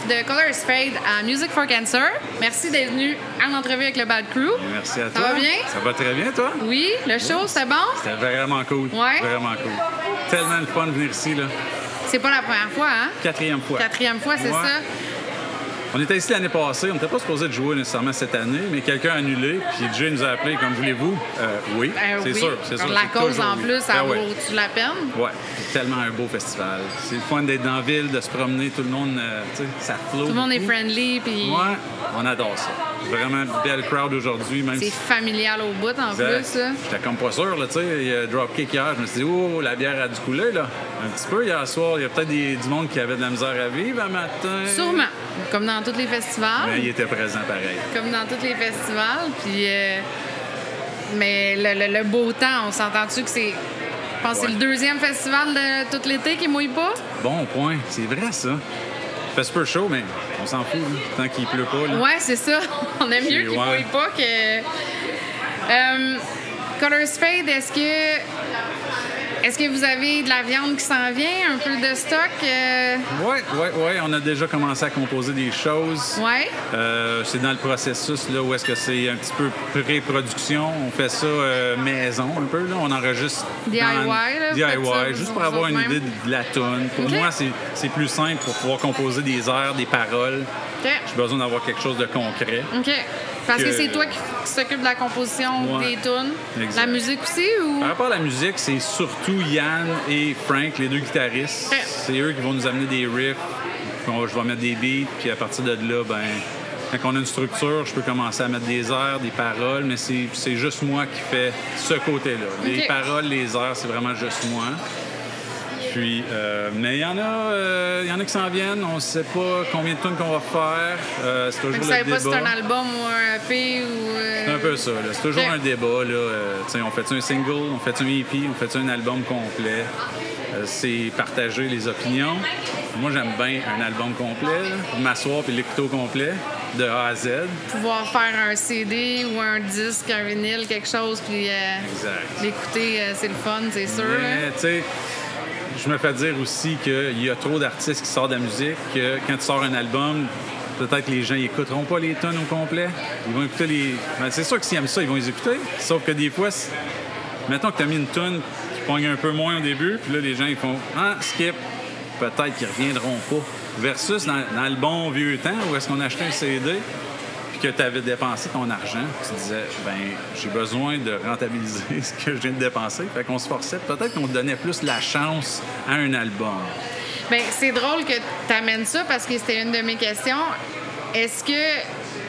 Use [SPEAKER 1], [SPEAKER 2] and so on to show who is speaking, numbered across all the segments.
[SPEAKER 1] de Color is Fade à Music for Cancer. Merci d'être venu à l'entrevue avec le Bad Crew.
[SPEAKER 2] Merci à toi.
[SPEAKER 1] Ça va bien?
[SPEAKER 2] Ça va très bien, toi?
[SPEAKER 1] Oui, le show, c'était bon?
[SPEAKER 2] C'était vraiment cool.
[SPEAKER 1] Ouais.
[SPEAKER 2] Vraiment cool. Tellement de fun de venir ici, là.
[SPEAKER 1] C'est pas la première fois, hein?
[SPEAKER 2] Quatrième fois.
[SPEAKER 1] Quatrième fois, c'est
[SPEAKER 2] Ouais.
[SPEAKER 1] ça?
[SPEAKER 2] On était ici l'année passée, on n'était pas supposé de jouer nécessairement cette année, mais quelqu'un a annulé, puis Jay nous a appelé comme voulez-vous. Oui, c'est
[SPEAKER 1] oui.
[SPEAKER 2] sûr, c'est sûr.
[SPEAKER 1] La
[SPEAKER 2] c'est
[SPEAKER 1] cause
[SPEAKER 2] toujours
[SPEAKER 1] en
[SPEAKER 2] oui.
[SPEAKER 1] plus, ça
[SPEAKER 2] Ben
[SPEAKER 1] vaut
[SPEAKER 2] ouais.
[SPEAKER 1] de la peine.
[SPEAKER 2] Ouais, puis tellement un beau festival. C'est le fun d'être dans la ville, de se promener, tout le monde, tu sais, ça flotte.
[SPEAKER 1] Tout le monde est friendly, puis
[SPEAKER 2] Ouais, on adore ça. Vraiment une belle crowd aujourd'hui, même
[SPEAKER 1] c'est
[SPEAKER 2] si...
[SPEAKER 1] familial au bout en
[SPEAKER 2] Exact.
[SPEAKER 1] plus. Là.
[SPEAKER 2] J'étais comme pas sûr, là, tu sais. Il y a Dropkick hier, je me suis dit, oh, la bière a dû couler, là. Un petit peu hier soir. Il y a peut-être du monde qui avait de la misère à vivre un matin.
[SPEAKER 1] Sûrement, comme dans tous les festivals.
[SPEAKER 2] Mais il était présent pareil.
[SPEAKER 1] Comme dans tous les festivals. Puis, mais le beau temps, on s'entend-tu que c'est. Je pense que c'est
[SPEAKER 2] Ouais.
[SPEAKER 1] le deuxième festival de tout l'été qui mouille pas?
[SPEAKER 2] Bon point, c'est vrai, ça. Il fait super chaud, mais on s'en fout, là, tant qu'il pleut pas, là.
[SPEAKER 1] Ouais, c'est ça. On aime mieux qu'il
[SPEAKER 2] Ouais.
[SPEAKER 1] mouille pas que. Colors Fade, est-ce que vous avez de la viande qui s'en vient, un peu de stock?
[SPEAKER 2] Ouais, on a déjà commencé à composer des choses.
[SPEAKER 1] Ouais.
[SPEAKER 2] C'est dans le processus, là, où est-ce que c'est un petit peu pré-production. On fait ça maison, un peu, là. On enregistre...
[SPEAKER 1] DIY, là,
[SPEAKER 2] DIY,
[SPEAKER 1] faites ça,
[SPEAKER 2] juste
[SPEAKER 1] vous
[SPEAKER 2] pour avoir une
[SPEAKER 1] autres
[SPEAKER 2] idée
[SPEAKER 1] même.
[SPEAKER 2] de la tune. Pour
[SPEAKER 1] OK.
[SPEAKER 2] moi, c'est plus simple pour pouvoir composer des airs, des paroles.
[SPEAKER 1] OK.
[SPEAKER 2] J'ai besoin d'avoir quelque chose de concret.
[SPEAKER 1] OK. Parce que
[SPEAKER 2] Que-
[SPEAKER 1] c'est toi qui s'occupe de la composition
[SPEAKER 2] Ouais.
[SPEAKER 1] des tunes.
[SPEAKER 2] Exact.
[SPEAKER 1] La musique aussi ou?
[SPEAKER 2] Par rapport à la musique, c'est surtout Yann et Frank, les deux guitaristes.
[SPEAKER 1] OK.
[SPEAKER 2] C'est eux qui vont nous amener des riffs. Je vais mettre des beats, puis à partir de là, ben, quand on a une structure, je peux commencer à mettre des airs, des paroles, mais c'est juste moi qui fais ce côté-là. Les
[SPEAKER 1] OK.
[SPEAKER 2] paroles, les airs, c'est vraiment juste moi. Puis, mais il y en a qui s'en viennent. On ne sait pas combien de tunes qu'on va faire. C'est
[SPEAKER 1] Fait
[SPEAKER 2] toujours
[SPEAKER 1] que vous
[SPEAKER 2] le
[SPEAKER 1] savez
[SPEAKER 2] débat.
[SPEAKER 1] pas si c'est un album ou un EP ou.
[SPEAKER 2] C'est un peu ça. là. C'est toujours
[SPEAKER 1] OK.
[SPEAKER 2] un débat. Là. Tu sais, on fait un single, on fait un EP, on fait un album complet. C'est partager les opinions. Moi, j'aime bien un album complet, là, pour m'asseoir et l'écouter au complet, de A à Z.
[SPEAKER 1] Pouvoir faire un CD ou un disque, un vinyle, quelque chose, puis
[SPEAKER 2] Exact.
[SPEAKER 1] l'écouter, c'est le fun, c'est sûr.
[SPEAKER 2] Mais,
[SPEAKER 1] hein.
[SPEAKER 2] tu sais, je me fais dire aussi qu'il y a trop d'artistes qui sortent de la musique, que quand tu sors un album, peut-être que les gens n'écouteront pas les tonnes au complet. Ils vont écouter les... Ben, c'est sûr que s'ils aiment ça, ils vont les écouter. Sauf que des fois, mettons que tu as mis une tonne qui pogne un peu moins au début, puis là, les gens, ils font « Ah, skip ». Peut-être qu'ils reviendront pas. Versus dans le bon vieux temps, où est-ce qu'on achetait un CD, puis que tu avais dépensé ton argent, tu disais, ben j'ai besoin de rentabiliser ce que je viens de dépenser. Fait qu'on se forçait. Peut-être qu'on donnait plus la chance à un album.
[SPEAKER 1] Ben, c'est drôle que tu amènes ça parce que c'était une de mes questions. Est-ce que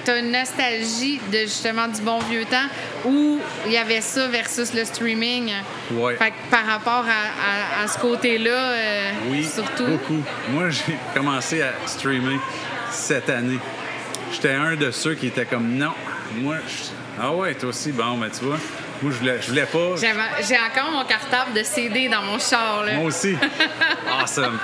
[SPEAKER 1] tu as une nostalgie de justement du bon vieux temps où il y avait ça versus le streaming?
[SPEAKER 2] Ouais.
[SPEAKER 1] Fait que par rapport à ce côté-là,
[SPEAKER 2] Oui,
[SPEAKER 1] surtout.
[SPEAKER 2] beaucoup. Moi, j'ai commencé à streamer cette année. J'étais un de ceux qui était comme, non, moi, ah ouais, toi aussi, bon, ben tu vois, moi, je voulais pas.
[SPEAKER 1] J'ai encore mon cartable de CD dans mon char. Là.
[SPEAKER 2] Moi aussi. Awesome.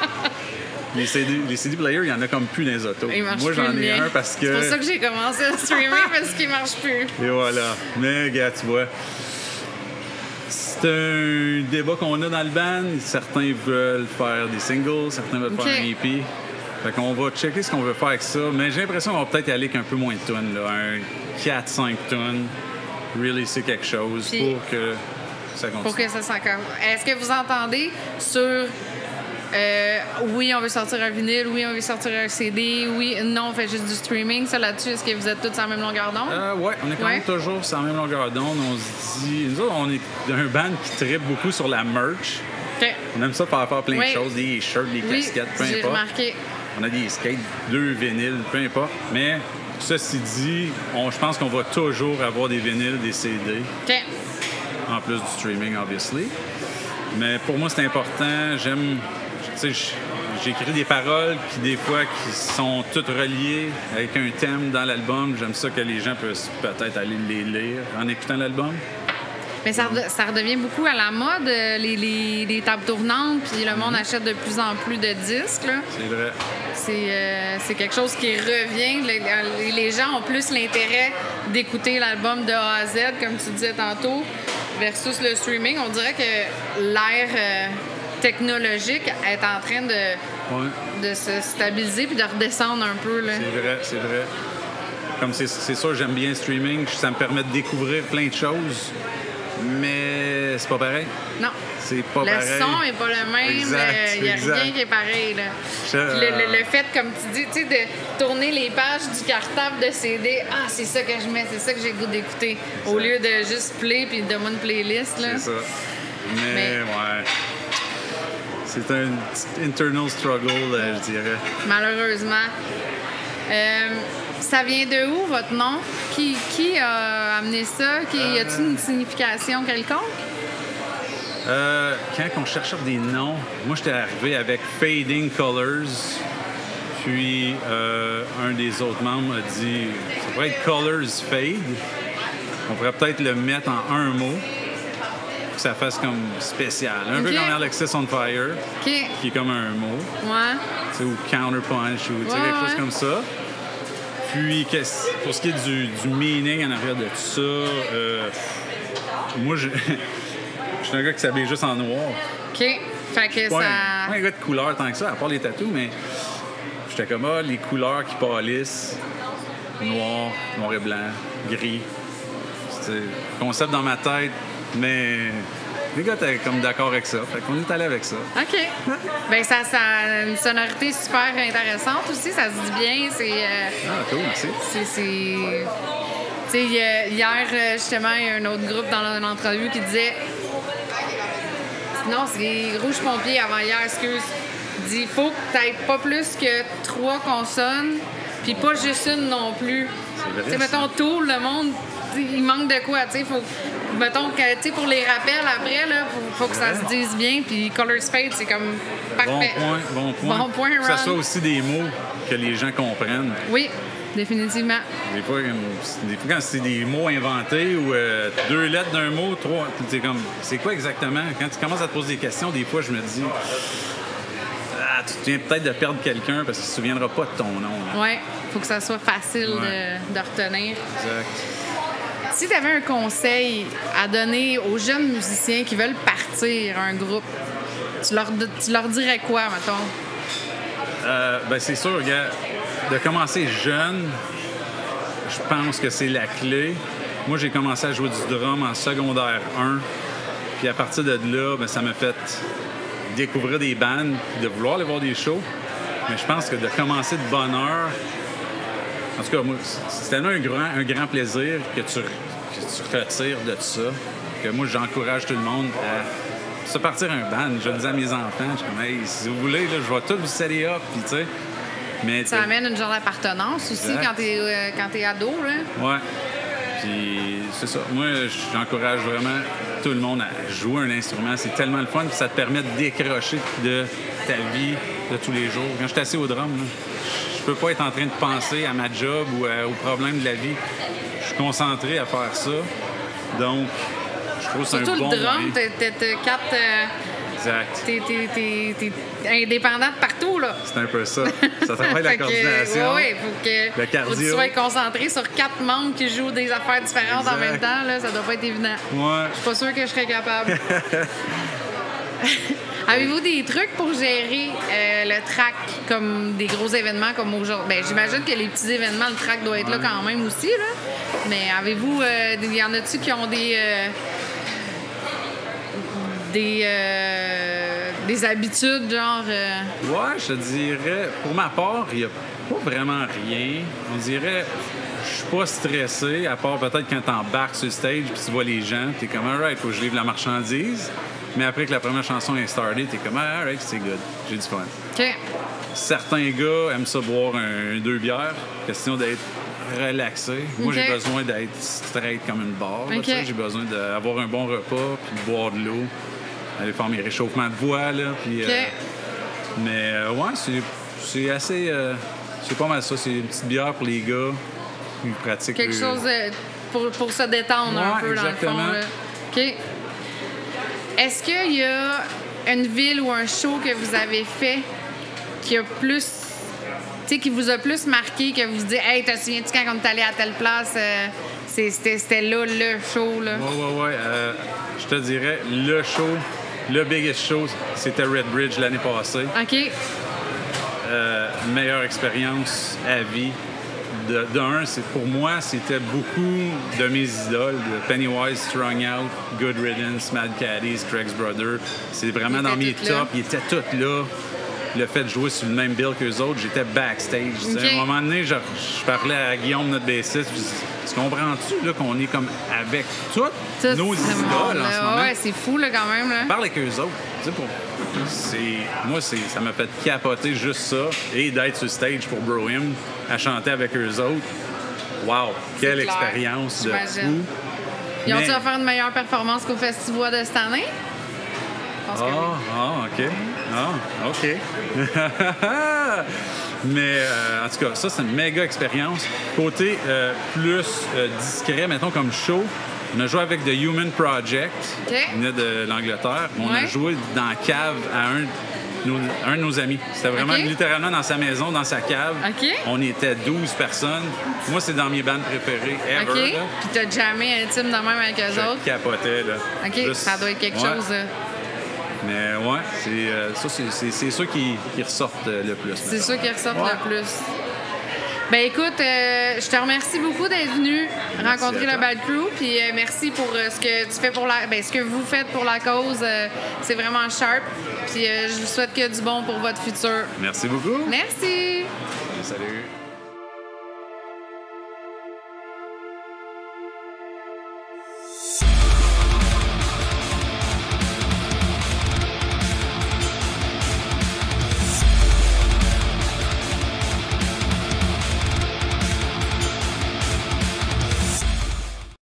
[SPEAKER 2] Les CD players, il y en a comme plus dans les autos.
[SPEAKER 1] Il marche
[SPEAKER 2] Moi,
[SPEAKER 1] plus,
[SPEAKER 2] j'en
[SPEAKER 1] le
[SPEAKER 2] ai
[SPEAKER 1] mien.
[SPEAKER 2] un parce que...
[SPEAKER 1] C'est pour ça que j'ai commencé à streamer parce qu'il marche plus.
[SPEAKER 2] Et voilà. Mais, gars, tu vois, c'est un débat qu'on a dans le band. Certains veulent faire des singles, certains veulent
[SPEAKER 1] OK.
[SPEAKER 2] faire un EP. Fait qu'on va checker ce qu'on veut faire avec ça. Mais j'ai l'impression qu'on va peut-être aller avec un peu moins de tunes, là. Un 4-5 tunes. Really, c'est quelque chose
[SPEAKER 1] Puis-
[SPEAKER 2] pour que ça continue.
[SPEAKER 1] Pour que ça s'encadre. Est-ce que vous entendez sur oui, on veut sortir un vinyle, oui, on veut sortir un CD, oui, non, on fait juste du streaming. Ça là-dessus, est-ce que vous êtes tous sur la même longueur d'onde?
[SPEAKER 2] Ouais, on est quand même
[SPEAKER 1] Ouais.
[SPEAKER 2] toujours sur la même longueur d'onde. On se dit... Nous autres, on est un band qui tripe beaucoup sur la merch.
[SPEAKER 1] OK.
[SPEAKER 2] On aime ça faire plein
[SPEAKER 1] Oui.
[SPEAKER 2] de choses, des shirts, des
[SPEAKER 1] Oui,
[SPEAKER 2] casquettes, peu
[SPEAKER 1] j'ai
[SPEAKER 2] importe.
[SPEAKER 1] remarqué.
[SPEAKER 2] On a des skates, 2 vinyles, peu importe. Mais ceci dit, je pense qu'on va toujours avoir des vinyles, des CD,
[SPEAKER 1] OK.
[SPEAKER 2] en plus du streaming, obviously. Mais pour moi, c'est important. J'aime... Tu sais, j'écris des paroles qui, des fois, qui sont toutes reliées avec un thème dans l'album. J'aime ça que les gens peuvent peut-être aller les lire en écoutant l'album.
[SPEAKER 1] Mais ça redevient beaucoup à la mode, les tables tournantes, puis le monde achète de plus en plus de disques. Là.
[SPEAKER 2] C'est vrai.
[SPEAKER 1] C'est quelque chose qui revient. Les gens ont plus l'intérêt d'écouter l'album de A à Z, comme tu disais tantôt, versus le streaming. On dirait que l'ère technologique est en train de se stabiliser puis de redescendre un peu. Là.
[SPEAKER 2] C'est vrai. Comme c'est sûr, j'aime bien le streaming. Ça me permet de découvrir plein de choses. Mais c'est pas pareil.
[SPEAKER 1] Non.
[SPEAKER 2] C'est pas
[SPEAKER 1] le
[SPEAKER 2] pareil.
[SPEAKER 1] son est pas le même. Il n'y a rien qui est pareil. Là. Le fait, comme tu dis, tu sais, de tourner les pages du cartable de CD, c'est ça que je mets, c'est ça que j'ai le goût d'écouter. Au lieu de juste play puis de mon playlist. Là.
[SPEAKER 2] C'est ça. Mais ouais. C'est un petit internal struggle, je dirais.
[SPEAKER 1] Malheureusement. Ça vient de où, votre nom? Qui a amené ça? Y a-t-il une signification quelconque?
[SPEAKER 2] Quand on cherchait des noms, moi, j'étais arrivé avec Fading Colors. Puis, un des autres membres a dit, ça pourrait être Colors Fade. On pourrait peut-être le mettre en un mot. Que ça fasse comme spécial. Un peu comme Alexis on Fire, qui est comme un mot.
[SPEAKER 1] Ouais.
[SPEAKER 2] Ou Counterpunch, ou quelque chose comme ça. Puis, pour ce qui est du meaning en arrière de tout ça, moi, je suis un gars qui s'habille juste en noir.
[SPEAKER 1] OK. Fait que
[SPEAKER 2] pas
[SPEAKER 1] ça...
[SPEAKER 2] un gars de couleur tant que ça, à part les tatous, mais j'étais comme, les couleurs qui pâlissent, noir et blanc, gris. C'était un concept dans ma tête, mais les gars étaient comme d'accord avec ça. Fait qu'on est allé avec ça.
[SPEAKER 1] OK. Bien, ça a une sonorité super intéressante aussi. Ça se dit bien.
[SPEAKER 2] Cool, merci.
[SPEAKER 1] Tu sais, hier, justement, il y a un autre groupe dans l'entrevue qui disait... Non, c'est Rouge Pompier avant hier, excuse. Il dit, il faut que tu n'aies pas plus que 3 consonnes, puis pas juste une non plus. Tu sais, mettons, tout le monde, il manque de quoi, tu sais, faut... Mettons que, tu sais, pour les rappels après, là, faut que ça se dise bien, puis Colors Fade, c'est comme parfait.
[SPEAKER 2] Bon point,
[SPEAKER 1] Ron.
[SPEAKER 2] Que ça soit aussi des mots que les gens comprennent.
[SPEAKER 1] Oui, définitivement.
[SPEAKER 2] Des fois quand c'est des mots inventés ou 2 lettres d'un mot, 3, c'est comme, c'est quoi exactement? Quand tu commences à te poser des questions, des fois, je me dis, tu viens peut-être de perdre quelqu'un parce qu'il ne se souviendra pas de ton nom.
[SPEAKER 1] Oui, il faut que ça soit facile de retenir.
[SPEAKER 2] Exact.
[SPEAKER 1] Si tu avais un conseil à donner aux jeunes musiciens qui veulent partir un groupe, tu leur dirais quoi, mettons?
[SPEAKER 2] C'est sûr, gars, de commencer jeune, je pense que c'est la clé. Moi, j'ai commencé à jouer du drum en secondaire 1. Puis à partir de là, ça m'a fait découvrir des bandes, de vouloir aller voir des shows. Mais je pense que de commencer de bonne heure, en tout cas, moi, c'est tellement un grand plaisir que tu retires de ça, que moi, j'encourage tout le monde à se partir un band. Je le dis à mes enfants, je suis comme, hey, si vous voulez, là, je vais tout vous setter up, puis tu sais. Mais
[SPEAKER 1] ça amène une genre d'appartenance aussi quand t'es ado, là.
[SPEAKER 2] Ouais. Puis c'est ça. Moi, j'encourage vraiment tout le monde à jouer un instrument. C'est tellement le fun, puis ça te permet de décrocher de ta vie de tous les jours. Quand je suis assis au drum, là, je peux pas être en train de penser à ma job ou aux problèmes de la vie. Je suis concentré à faire ça. Donc, je trouve que c'est un bon
[SPEAKER 1] Surtout le drum, t'as 4...
[SPEAKER 2] Exact.
[SPEAKER 1] T'es indépendant de partout, là.
[SPEAKER 2] C'est un peu ça. Ça travaille la coordination.
[SPEAKER 1] Oui, faut que tu sois concentré sur 4 membres qui jouent des affaires différentes en même temps. Là, ça doit pas être évident.
[SPEAKER 2] Ouais.
[SPEAKER 1] Je suis pas sûre que je serais capable. Avez-vous des trucs pour gérer le track comme des gros événements comme aujourd'hui? Bien, j'imagine que les petits événements, le track doit être là quand même aussi, là. Mais avez-vous... y en a-tu qui ont des habitudes, genre...
[SPEAKER 2] Ouais, je te dirais... Pour ma part, il n'y a pas vraiment rien. On dirait... Je suis pas stressé, à part peut-être quand t'embarques sur le stage puis tu vois les gens, t'es comme « Alright, faut que je livre la marchandise ». Mais après que la première chanson est startée, t'es comme « Alright, c'est good, j'ai du fun ».
[SPEAKER 1] OK.
[SPEAKER 2] Certains gars aiment ça boire 2 bières. Question d'être relaxé. Moi, j'ai besoin d'être straight comme une barre.
[SPEAKER 1] Okay.
[SPEAKER 2] J'ai besoin d'avoir un bon repas puis boire de l'eau. Aller faire mes réchauffements de voix, là. Puis, mais ouais, c'est assez... c'est pas mal ça. C'est une petite bière pour les gars qui pratiquent...
[SPEAKER 1] Quelque chose pour se détendre un peu,
[SPEAKER 2] exactement.
[SPEAKER 1] Dans le fond. Là. OK. Est-ce qu'il y a une ville ou un show que vous avez fait qui a plus... Tu sais, qui vous a plus marqué, que vous dites « Hey, te souviens-tu quand on est allé à telle place? C'était là, le show, là. »
[SPEAKER 2] Ouais. Je te dirais, le show... Le biggest show, c'était Red Bridge l'année passée.
[SPEAKER 1] OK.
[SPEAKER 2] meilleure expérience à vie. D'un, pour moi, c'était beaucoup de mes idoles. De Pennywise, Strung Out, Good Riddance, Mad Caddies, Craig's Brother. C'est vraiment dans mes tops. Ils étaient tous là. Le fait de jouer sur le même bill qu'eux autres, j'étais backstage. À un moment donné, je parlais à Guillaume, notre bassiste, puis tu comprends-tu là, qu'on est comme avec toutes nos idoles en ce moment?
[SPEAKER 1] Ouais, c'est fou là, quand même. Là.
[SPEAKER 2] Parle avec eux autres. Moi, ça m'a fait capoter juste ça. Et d'être sur stage pour Bro-Hymn, à chanter avec eux autres. Wow! Quelle expérience de fou!
[SPEAKER 1] Ils ont-tu offert une meilleure performance qu'au Festival de cette année?
[SPEAKER 2] OK. OK. Mais en tout cas, ça, c'est une méga expérience. Côté plus discret, mettons comme show, on a joué avec The Human Project, qui venait de l'Angleterre. On a joué dans la cave à un de nos amis. C'était vraiment littéralement dans sa maison, dans sa cave. On était 12 personnes. Moi, c'est dans mes bandes préférées ever. Là.
[SPEAKER 1] Puis t'as jamais intime de même avec eux autres?
[SPEAKER 2] Je capotais, là.
[SPEAKER 1] OK, ça doit être quelque chose, là.
[SPEAKER 2] Mais ouais, c'est ça qui ressortent le plus.
[SPEAKER 1] C'est ça qui ressortent le plus. Ben écoute, je te remercie beaucoup d'être venu rencontrer le Bad Crew, puis merci pour ce que tu fais pour ce que vous faites pour la cause. C'est vraiment sharp. Puis je vous souhaite que du bon pour votre futur.
[SPEAKER 2] Merci beaucoup.
[SPEAKER 1] Merci.
[SPEAKER 2] Salut.